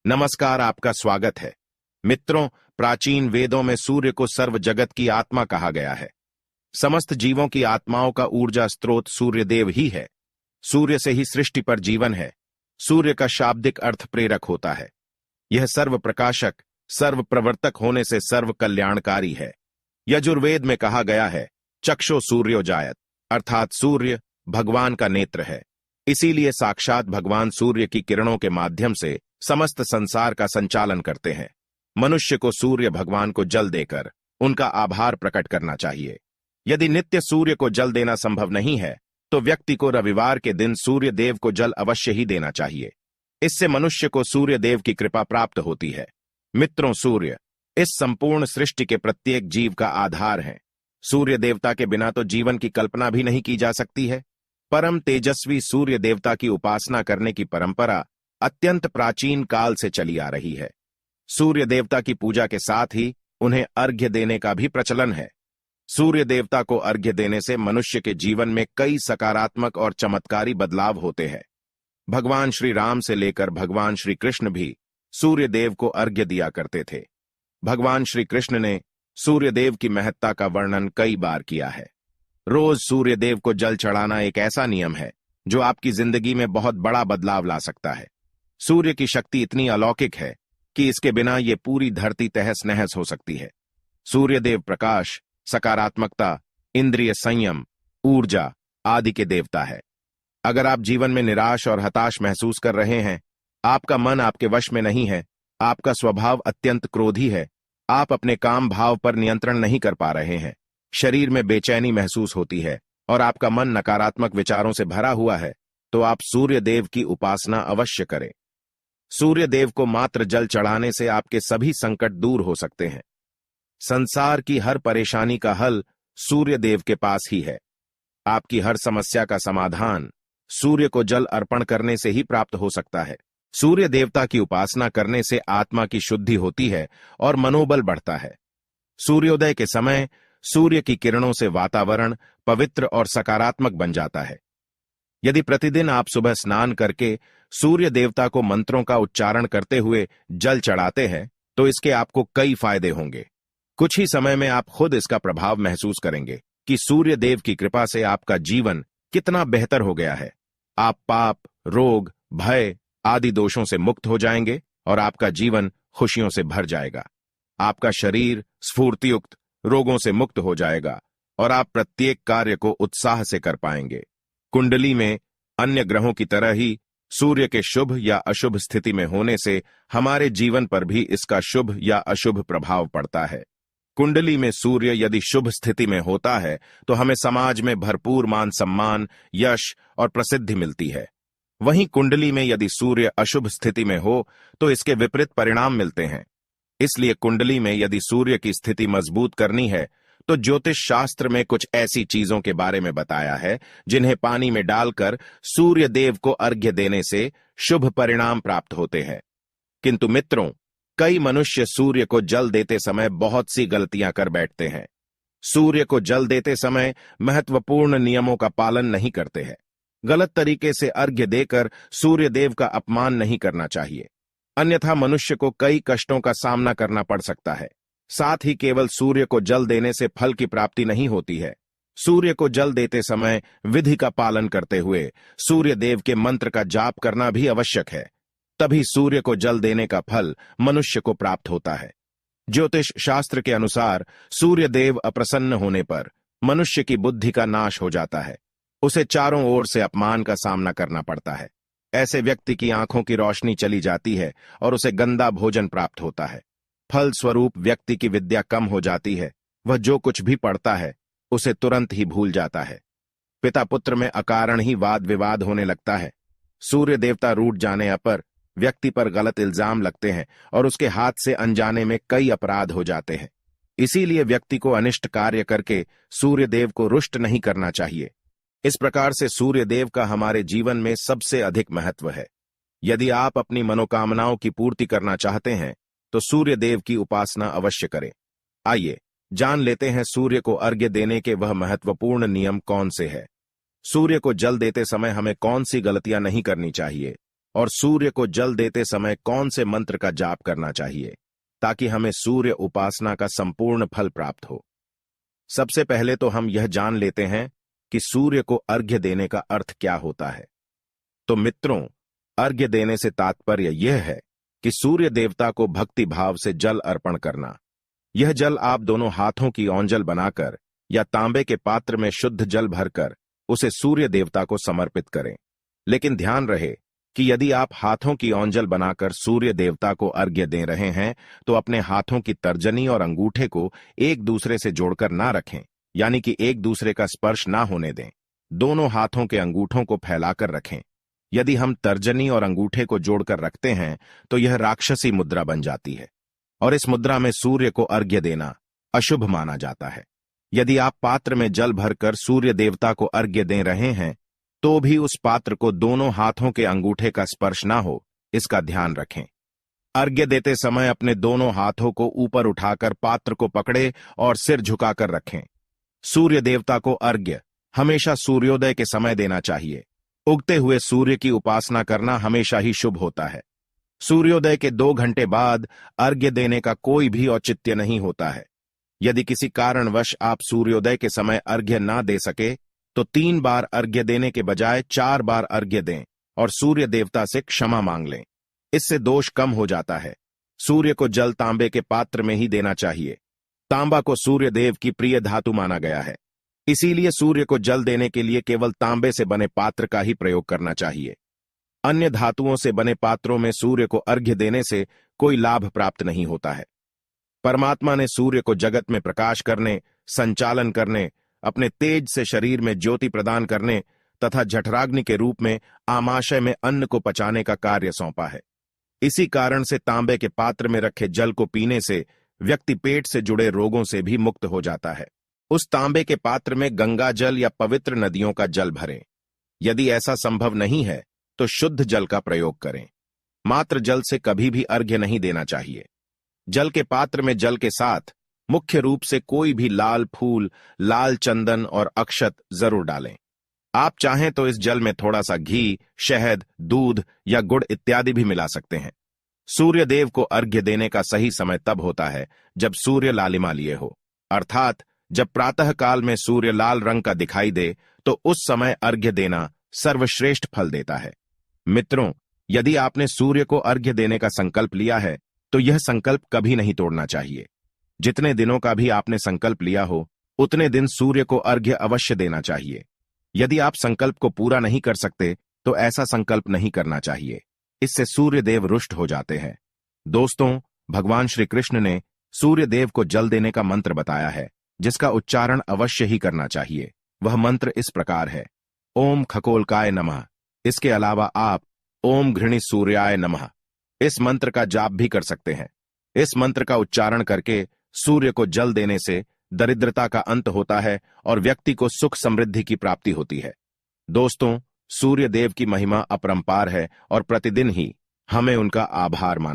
नमस्कार, आपका स्वागत है। मित्रों, प्राचीन वेदों में सूर्य को सर्व जगत की आत्मा कहा गया है। समस्त जीवों की आत्माओं का ऊर्जा स्रोत सूर्यदेव ही है। सूर्य से ही सृष्टि पर जीवन है। सूर्य का शाब्दिक अर्थ प्रेरक होता है। यह सर्व प्रकाशक, सर्व प्रवर्तक होने से सर्व कल्याणकारी है। यजुर्वेद में कहा गया है, चक्षु सूर्योजायत, अर्थात सूर्य भगवान का नेत्र है। इसीलिए साक्षात भगवान सूर्य की किरणों के माध्यम से समस्त संसार का संचालन करते हैं। मनुष्य को सूर्य भगवान को जल देकर उनका आभार प्रकट करना चाहिए। यदि नित्य सूर्य को जल देना संभव नहीं है, तो व्यक्ति को रविवार के दिन सूर्य देव को जल अवश्य ही देना चाहिए। इससे मनुष्य को सूर्य देव की कृपा प्राप्त होती है। मित्रों, सूर्य इस संपूर्ण सृष्टि के प्रत्येक जीव का आधार है। सूर्य देवता के बिना तो जीवन की कल्पना भी नहीं की जा सकती है। परम तेजस्वी सूर्य देवता की उपासना करने की परंपरा अत्यंत प्राचीन काल से चली आ रही है। सूर्य देवता की पूजा के साथ ही उन्हें अर्घ्य देने का भी प्रचलन है। सूर्य देवता को अर्घ्य देने से मनुष्य के जीवन में कई सकारात्मक और चमत्कारी बदलाव होते हैं। भगवान श्री राम से लेकर भगवान श्री कृष्ण भी सूर्य देव को अर्घ्य दिया करते थे। भगवान श्री कृष्ण ने सूर्य देव की महत्ता का वर्णन कई बार किया है। रोज सूर्य देव को जल चढ़ाना एक ऐसा नियम है जो आपकी जिंदगी में बहुत बड़ा बदलाव ला सकता है। सूर्य की शक्ति इतनी अलौकिक है कि इसके बिना ये पूरी धरती तहस नहस हो सकती है। सूर्यदेव प्रकाश, सकारात्मकता, इंद्रिय संयम, ऊर्जा आदि के देवता है। अगर आप जीवन में निराश और हताश महसूस कर रहे हैं, आपका मन आपके वश में नहीं है, आपका स्वभाव अत्यंत क्रोधी है, आप अपने काम भाव पर नियंत्रण नहीं कर पा रहे हैं, शरीर में बेचैनी महसूस होती है और आपका मन नकारात्मक विचारों से भरा हुआ है, तो आप सूर्य देव की उपासना अवश्य करें। सूर्य देव को मात्र जल चढ़ाने से आपके सभी संकट दूर हो सकते हैं। संसार की हर परेशानी का हल सूर्य देव के पास ही है। आपकी हर समस्या का समाधान सूर्य को जल अर्पण करने से ही प्राप्त हो सकता है। सूर्य देवता की उपासना करने से आत्मा की शुद्धि होती है और मनोबल बढ़ता है। सूर्योदय के समय सूर्य की किरणों से वातावरण पवित्र और सकारात्मक बन जाता है। यदि प्रतिदिन आप सुबह स्नान करके सूर्य देवता को मंत्रों का उच्चारण करते हुए जल चढ़ाते हैं, तो इसके आपको कई फायदे होंगे। कुछ ही समय में आप खुद इसका प्रभाव महसूस करेंगे कि सूर्य देव की कृपा से आपका जीवन कितना बेहतर हो गया है। आप पाप, रोग, भय आदि दोषों से मुक्त हो जाएंगे और आपका जीवन खुशियों से भर जाएगा। आपका शरीर स्फूर्तियुक्त, रोगों से मुक्त हो जाएगा और आप प्रत्येक कार्य को उत्साह से कर पाएंगे। कुंडली में अन्य ग्रहों की तरह ही सूर्य के शुभ या अशुभ स्थिति में होने से हमारे जीवन पर भी इसका शुभ या अशुभ प्रभाव पड़ता है। कुंडली में सूर्य यदि शुभ स्थिति में होता है तो हमें समाज में भरपूर मान सम्मान, यश और प्रसिद्धि मिलती है। वहीं कुंडली में यदि सूर्य अशुभ स्थिति में हो तो इसके विपरीत परिणाम मिलते हैं। इसलिए कुंडली में यदि सूर्य की स्थिति मजबूत करनी है तो ज्योतिष शास्त्र में कुछ ऐसी चीजों के बारे में बताया है जिन्हें पानी में डालकर सूर्य देव को अर्घ्य देने से शुभ परिणाम प्राप्त होते हैं। किंतु मित्रों, कई मनुष्य सूर्य को जल देते समय बहुत सी गलतियां कर बैठते हैं। सूर्य को जल देते समय महत्वपूर्ण नियमों का पालन नहीं करते हैं। गलत तरीके से अर्घ्य देकर सूर्य देव का अपमान नहीं करना चाहिए, अन्यथा मनुष्य को कई कष्टों का सामना करना पड़ सकता है। साथ ही केवल सूर्य को जल देने से फल की प्राप्ति नहीं होती है। सूर्य को जल देते समय विधि का पालन करते हुए सूर्य देव के मंत्र का जाप करना भी आवश्यक है। तभी सूर्य को जल देने का फल मनुष्य को प्राप्त होता है। ज्योतिष शास्त्र के अनुसार सूर्य देव अप्रसन्न होने पर मनुष्य की बुद्धि का नाश हो जाता है। उसे चारों ओर से अपमान का सामना करना पड़ता है। ऐसे व्यक्ति की आंखों की रोशनी चली जाती है और उसे गंदा भोजन प्राप्त होता है। फल स्वरूप व्यक्ति की विद्या कम हो जाती है। वह जो कुछ भी पढ़ता है उसे तुरंत ही भूल जाता है। पिता पुत्र में अकारण ही वाद विवाद होने लगता है। सूर्य देवता रूठ जाने पर व्यक्ति पर गलत इल्जाम लगते हैं और उसके हाथ से अनजाने में कई अपराध हो जाते हैं। इसीलिए व्यक्ति को अनिष्ट कार्य करके सूर्य देव को रुष्ट नहीं करना चाहिए। इस प्रकार से सूर्य देव का हमारे जीवन में सबसे अधिक महत्व है। यदि आप अपनी मनोकामनाओं की पूर्ति करना चाहते हैं तो सूर्य देव की उपासना अवश्य करें। आइए जान लेते हैं सूर्य को अर्घ्य देने के वह महत्वपूर्ण नियम कौन से हैं। सूर्य को जल देते समय हमें कौन सी गलतियां नहीं करनी चाहिए और सूर्य को जल देते समय कौन से मंत्र का जाप करना चाहिए ताकि हमें सूर्य उपासना का संपूर्ण फल प्राप्त हो। सबसे पहले तो हम यह जान लेते हैं कि सूर्य को अर्घ्य देने का अर्थ क्या होता है। तो मित्रों, अर्घ्य देने से तात्पर्य यह है कि सूर्य देवता को भक्ति भाव से जल अर्पण करना। यह जल आप दोनों हाथों की औंजल बनाकर या तांबे के पात्र में शुद्ध जल भरकर उसे सूर्य देवता को समर्पित करें। लेकिन ध्यान रहे कि यदि आप हाथों की औंजल बनाकर सूर्य देवता को अर्घ्य दे रहे हैं तो अपने हाथों की तर्जनी और अंगूठे को एक दूसरे से जोड़कर ना रखें, यानी कि एक दूसरे का स्पर्श ना होने दें। दोनों हाथों के अंगूठों को फैलाकर रखें। यदि हम तर्जनी और अंगूठे को जोड़कर रखते हैं तो यह राक्षसी मुद्रा बन जाती है और इस मुद्रा में सूर्य को अर्घ्य देना अशुभ माना जाता है। यदि आप पात्र में जल भरकर सूर्य देवता को अर्घ्य दे रहे हैं तो भी उस पात्र को दोनों हाथों के अंगूठे का स्पर्श ना हो, इसका ध्यान रखें। अर्घ्य देते समय अपने दोनों हाथों को ऊपर उठाकर पात्र को पकड़े और सिर झुकाकर रखें। सूर्य देवता को अर्घ्य हमेशा सूर्योदय के समय देना चाहिए। उगते हुए सूर्य की उपासना करना हमेशा ही शुभ होता है। सूर्योदय के 2 घंटे बाद अर्घ्य देने का कोई भी औचित्य नहीं होता है। यदि किसी कारणवश आप सूर्योदय के समय अर्घ्य ना दे सके तो 3 बार अर्घ्य देने के बजाय 4 बार अर्घ्य दें और सूर्य देवता से क्षमा मांग लें। इससे दोष कम हो जाता है। सूर्य को जल तांबे के पात्र में ही देना चाहिए। तांबा को सूर्य देव की प्रिय धातु माना गया है, इसीलिए सूर्य को जल देने के लिए केवल तांबे से बने पात्र का ही प्रयोग करना चाहिए। अन्य धातुओं से बने पात्रों में सूर्य को अर्घ्य देने से कोई लाभ प्राप्त नहीं होता है। परमात्मा ने सूर्य को जगत में प्रकाश करने, संचालन करने, अपने तेज से शरीर में ज्योति प्रदान करने तथा जठराग्नि के रूप में आमाशय में अन्न को पचाने का कार्य सौंपा है। इसी कारण से तांबे के पात्र में रखे जल को पीने से व्यक्ति पेट से जुड़े रोगों से भी मुक्त हो जाता है। उस तांबे के पात्र में गंगा जल या पवित्र नदियों का जल भरें। यदि ऐसा संभव नहीं है तो शुद्ध जल का प्रयोग करें। मात्र जल से कभी भी अर्घ्य नहीं देना चाहिए। जल के पात्र में जल के साथ मुख्य रूप से कोई भी लाल फूल, लाल चंदन और अक्षत जरूर डालें। आप चाहें तो इस जल में थोड़ा सा घी, शहद, दूध या गुड़ इत्यादि भी मिला सकते हैं। सूर्य देव को अर्घ्य देने का सही समय तब होता है जब सूर्य लालिमा लिए हो, अर्थात जब प्रातः काल में सूर्य लाल रंग का दिखाई दे तो उस समय अर्घ्य देना सर्वश्रेष्ठ फल देता है। मित्रों, यदि आपने सूर्य को अर्घ्य देने का संकल्प लिया है तो यह संकल्प कभी नहीं तोड़ना चाहिए। जितने दिनों का भी आपने संकल्प लिया हो उतने दिन सूर्य को अर्घ्य अवश्य देना चाहिए। यदि आप संकल्प को पूरा नहीं कर सकते तो ऐसा संकल्प नहीं करना चाहिए, इससे सूर्य देव रुष्ट हो जाते हैं। दोस्तों, भगवान श्री कृष्ण ने सूर्य देव को जल देने का मंत्र बताया है जिसका उच्चारण अवश्य ही करना चाहिए। वह मंत्र इस प्रकार है, ओम खगोलकाय नमः। इसके अलावा आप ओम घृणी सूर्याय नमः इस मंत्र का जाप भी कर सकते हैं। इस मंत्र का उच्चारण करके सूर्य को जल देने से दरिद्रता का अंत होता है और व्यक्ति को सुख समृद्धि की प्राप्ति होती है। दोस्तों, सूर्य देव की महिमा अपरंपार है और प्रतिदिन ही हमें उनका आभार मानना